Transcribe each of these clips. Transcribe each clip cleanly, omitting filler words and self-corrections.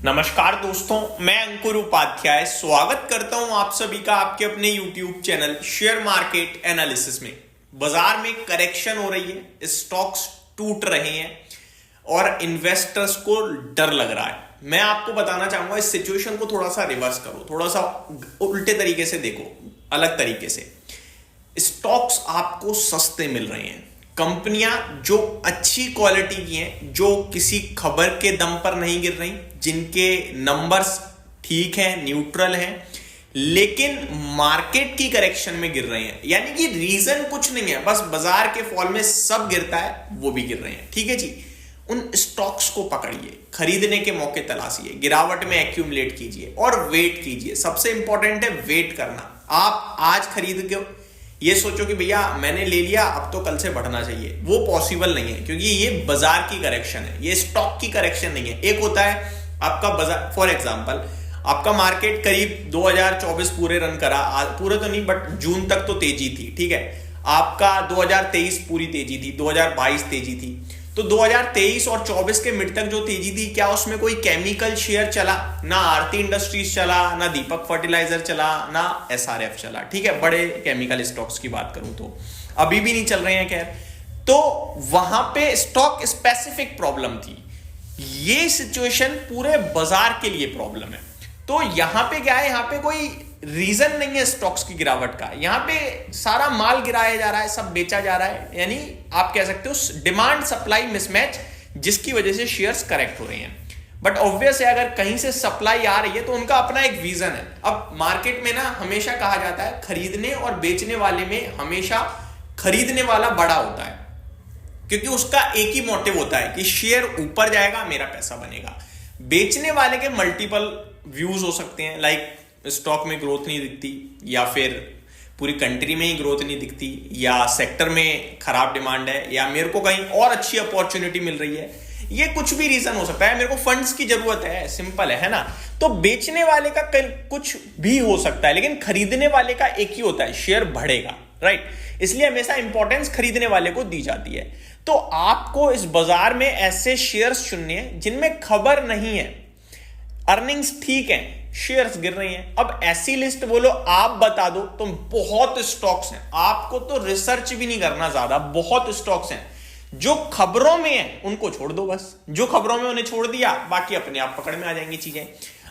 नमस्कार दोस्तों, मैं अंकुर उपाध्याय स्वागत करता हूं आप सभी का आपके अपने YouTube channel share market analysis में। बाजार में करेक्शन हो रही है, स्टॉक्स टूट रहे हैं और इन्वेस्टर्स को डर लग रहा है। मैं आपको बताना चाहूंगा इस सिचुएशन को थोड़ा सा रिवर्स करो, थोड़ा सा उल्टे तरीके से देखो, अलग तरीके से। स्टॉक्स आपको सस्ते मिल रहे हैं, कंपनियां जो अच्छी क्वालिटी की हैं, जो किसी खबर के दम पर नहीं गिर रही, जिनके नंबर्स ठीक हैं, न्यूट्रल हैं, लेकिन मार्केट की करेक्शन में गिर रहे हैं। यानी कि रीजन कुछ नहीं है, बस बाजार के फॉल में सब गिरता है, वो भी गिर रहे हैं। ठीक है जी, उन स्टॉक्स को पकड़िए, खरीदने के मौके तलाशिए, गिरावट में एक्यूमुलेट कीजिए और वेट कीजिए। सबसे इंपॉर्टेंट है वेट करना। आप आज खरीद के ये सोचो कि भैया मैंने ले लिया, अब तो कल से बढ़ना चाहिए, वो पॉसिबल नहीं है, क्योंकि ये बाजार की करेक्शन है, ये स्टॉक की करेक्शन नहीं है। एक होता है आपका बाजार, फॉर एग्जांपल आपका मार्केट करीब 2024 पूरे रन करा, पूरे तो नहीं बट जून तक तो तेजी थी। ठीक है, आपका 2023 पूरी तेजी थी, 2022 तेजी थी, तो 2023 और 24 के मिड तक जो तेजी थी, क्या उसमें कोई केमिकल शेयर चला? ना आरती इंडस्ट्रीज चला, ना दीपक फर्टिलाइजर चला, ना एसआरएफ चला। ठीक है, बड़े केमिकल स्टॉक्स की बात करूं तो अभी भी नहीं चल रहे हैं। खैर, तो वहां पे स्टॉक स्पेसिफिक प्रॉब्लम थी। ये सिचुएशन पूरे बाजार के लिए प्रॉब्लम है। तो यहां पे क्या है, यहां पे कोई रीजन नहीं है स्टॉक्स की गिरावट का। यहां पे सारा माल गिराया जा रहा है, सब बेचा जा रहा है, यानी आप कह सकते हो डिमांड सप्लाई मिसमैच, जिसकी वजह से शेयर्स करेक्ट हो रहे हैं। बट ऑब्वियस है, अगर कहीं से सप्लाई आ रही है तो उनका अपना एक विजन है। अब मार्केट में ना हमेशा कहा जाता है, खरीदने और बेचने वाले में हमेशा खरीदने वाला बड़ा होता है, क्योंकि उसका एक ही मोटिव होता है कि शेयर ऊपर जाएगा, मेरा पैसा बनेगा। बेचने वाले के मल्टीपल व्यूज हो सकते हैं, लाइक स्टॉक में ग्रोथ नहीं दिखती, या फिर पूरी कंट्री में ही ग्रोथ नहीं दिखती, या सेक्टर में खराब डिमांड है, या मेरे को कहीं और अच्छी अपॉर्चुनिटी मिल रही है। ये कुछ भी रीजन हो सकता है, मेरे को फंड्स की जरूरत है, सिंपल है ना। तो बेचने वाले का कुछ भी हो सकता है, लेकिन खरीदने वाले का एक ही होता है, शेयर बढ़ेगा, राइट। इसलिए हमेशा इंपॉर्टेंस खरीदने वाले को दी जाती है। तो आपको इस बाजार में ऐसे शेयर्स चुनने हैं जिनमें खबर नहीं है, अर्निंग्स ठीक है, शेयर्स गिर रही हैं। अब ऐसी लिस्ट बोलो, आप बता दो, तो बहुत स्टॉक्स हैं, आपको तो रिसर्च भी नहीं करना ज्यादा, बहुत स्टॉक्स हैं जो खबरों में है, उनको छोड़ दो। बस जो खबरों में उन्हें छोड़ दिया, बाकी अपने आप पकड़ में आ जाएंगी चीजें।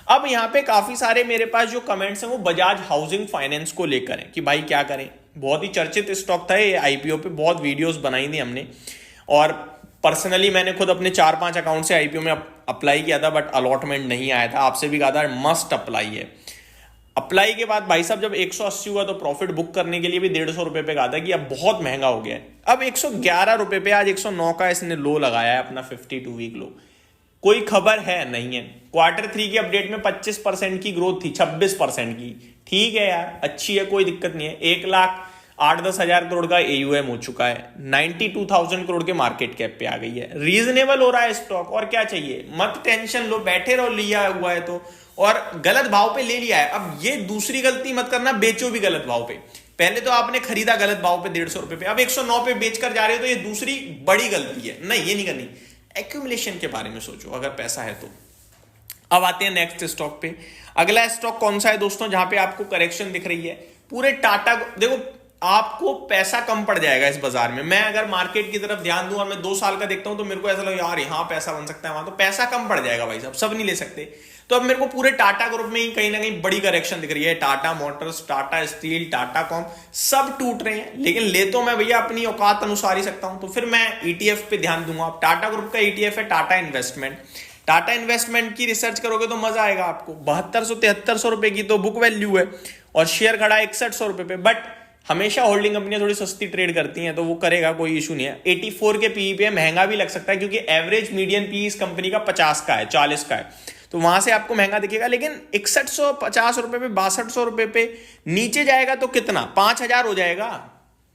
अब यहां पे काफी सारे मेरे पास जो कमेंट्स हैं वो बजाज हाउसिंग फाइनेंस को लेकर हैं कि भाई क्या करें। बहुत ही चर्चित स्टॉक था ये, आईपीओ पे बहुत वीडियोस बनाई थी हमने, और पर्सनली मैंने खुद अपने 4-5 अकाउंट से आईपीओ में अप्लाई किया था, बट अलॉटमेंट नहीं आया था। आपसे भी कहा था मस्ट अप्लाई है। अप्लाई के बाद भाई साहब जब 180 हुआ तो प्रॉफिट बुक करने के लिए भी 150 रुपए पे कहा था कि अब बहुत महंगा हो गया है। अब 111 रुपए पे, आज 109 का इसने लो लगाया है, अपना 52 वीक लो। कोई खबर है नहीं है। Q3 की अपडेट में 25% की ग्रोथ थी, 26% की। ठीक है यार, अच्छी है, कोई दिक्कत नहीं है। 1,08,10 हजार करोड़ का AUM हो चुका है, 92,000 करोड़ के मार्केट कैप पे आ गई है, रीजनेबल हो रहा है स्टॉक। और क्या चाहिए, मत टेंशन लो, बैठे रहो, लिया हुआ है तो, और गलत भाव पे ले लिया है। अब ये दूसरी गलती मत करना, बेचो भी गलत भाव पे। पहले तो आपने खरीदा गलत भाव पे 150 रुपए पे, अब 109 पे बेचकर जा रहे हो, तो ये दूसरी बड़ी गलती है। नहीं, ये नहीं करनी। एक्यूमुलेशन के बारे में सोचो अगर पैसा है तो। अब आते हैं नेक्स्ट स्टॉक पे। अगला स्टॉक कौन सा है दोस्तों जहां पे आपको करेक्शन दिख रही है? पूरे टाटा, देखो आपको पैसा कम पड़ जाएगा इस बाजार में। मैं अगर मार्केट की तरफ ध्यान दूं और मैं 2 साल का देखता हूं तो मेरे को ऐसा लगा यार यहां पैसा बन सकता है, वहां तो पैसा कम पड़ जाएगा भाई साहब, सब नहीं ले सकते। तो अब मेरे को पूरे टाटा ग्रुप में ही कहीं ना कहीं बड़ी करेक्शन दिख रही है। Tata Motors, Tata steel, Tata com, सब टूट रहे हैं, लेकिन ले तो मैं भैया अपनी औकात अनुसार ही सकता हूं। तो फिर मैं ETF पे ध्यान दूंगा। टाटा ग्रुप का ETF है टाटा इन्वेस्टमेंट। टाटा इन्वेस्टमेंट की रिसर्च करोगे तो मजा आएगा आपको। 7200-7300 रुपए की तो बुक वैल्यू है, और शेयर खड़ा 6100 रुपए पे। बट हमेशा होल्डिंग कंपनियां थोड़ी सस्ती ट्रेड करती हैं, तो वो करेगा, कोई इशू नहीं है। 84 के पीई पे महंगा भी लग सकता है, क्योंकि एवरेज मीडियन पीई इस कंपनी का 50 का है, 40 का है, तो वहां से आपको महंगा दिखेगा। लेकिन 6150 रुपए पे, 6200 रुपए पे नीचे जाएगा तो कितना, 5000 हो जाएगा,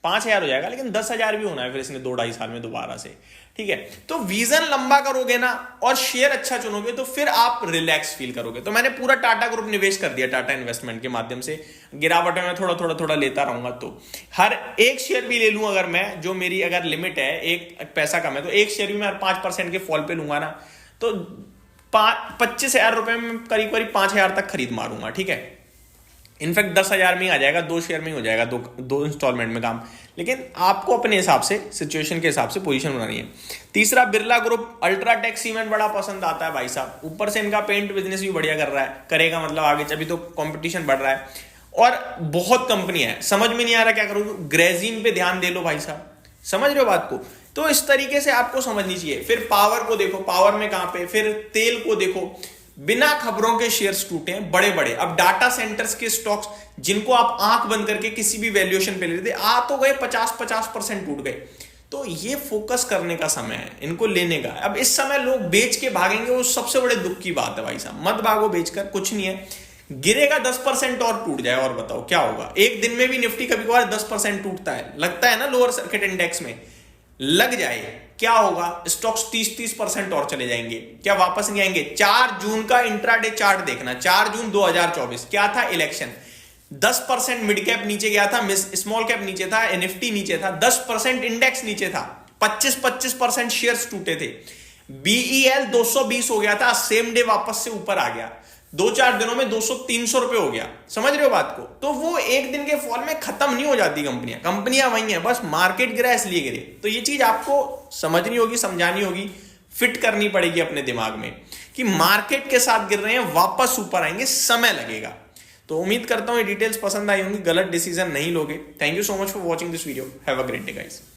5000 हो जाएगा। लेकिन 10,000 भी होना है फिर इसने 2-2.5 साल में दोबारा से। ठीक है, तो विजन लंबा करोगे ना और शेयर अच्छा चुनोगे तो फिर आप रिलैक्स फील करोगे। तो मैंने पूरा टाटा ग्रुप निवेश कर दिया टाटा इन्वेस्टमेंट के माध्यम से। गिरावट में थोड़ा लेता रहूंगा, तो हर एक शेयर भी ले लूं अगर मैं, जो मेरी अगर लिमिट है, एक पैसा कम है, तो एक शेयर भी मैं 5% के फॉल पे लूंगा ना, तो 25,000 रुपए में करीब करीब 5,000 तक खरीद मारूंगा, ठीक है। इनफैक्ट 10,000 में ही आ जाएगा, 2 शेयर में ही हो जाएगा, दो इंस्टॉलमेंट में काम। लेकिन आपको अपने हिसाब से, सिचुएशन के हिसाब से पोजीशन बनानी है। तीसरा, बिरला ग्रुप अल्ट्राटेक सीमेंट बड़ा पसंद आता है भाई साहब। ऊपर से इनका पेंट बिजनेस भी बढ़िया कर रहा है, करेगा मतलब आगे, अभी तो कंपटीशन बढ़ रहा है और बहुत कंपनी है। समझ में नहीं आ रहा क्या करूँ, ग्रेजिम पे ध्यान दे लो भाई साहब, समझ रहे हो बात को। तो इस तरीके से आपको समझनी चाहिए। फिर पावर को देखो, पावर में कहां पे, फिर तेल को देखो, बिना खबरों के शेयर्स टूटे हैं बड़े बड़े। अब डाटा सेंटर्स के स्टॉक्स जिनको आप आंख बंद करके किसी भी वैल्यूएशन पे लेते आ तो गए, 50% टूट गए। तो ये फोकस करने का समय है, इनको लेने का। अब इस समय लोग बेच के भागेंगे, वो सबसे बड़े दुख की बात है भाई साहब। मत भागो बेचकर, कुछ नहीं है, गिरेगा 10% और टूट जाए और बताओ क्या होगा। एक दिन में भी निफ्टी कभी कभार 10% टूटता है, लगता है ना लोअर सर्किट इंडेक्स में, लग जाए क्या होगा, स्टॉक्स 30% और चले जाएंगे, क्या वापस नहीं आएंगे। 4 जून का इंट्राडे चार्ट देखना, 4 जून 2024 क्या था, इलेक्शन। 10% मिड कैप नीचे गया था, स्मॉल कैप नीचे था, निफ्टी नीचे था, 10% इंडेक्स नीचे था, 25% शेयर्स टूटे थे। बीईएल 220 हो गया था, सेम डे वापस से ऊपर आ गया, 2-4 दिनों में 200-300 रुपए हो गया। समझ रहे हो बात को। तो वो एक दिन के फॉल में खत्म नहीं हो जाती कंपनियां वही हैं, बस मार्केट गिरा इसलिए गिरे। तो ये चीज आपको समझनी होगी, समझानी होगी, फिट करनी पड़ेगी अपने दिमाग में कि मार्केट के साथ गिर रहे हैं, वापस ऊपर आएंगे, समय लगेगा। तो उम्मीद करता हूं ये डिटेल्स पसंद आई होंगी, गलत डिसीजन नहीं लोगे। Thank you so much for watching this video, have a great day guys.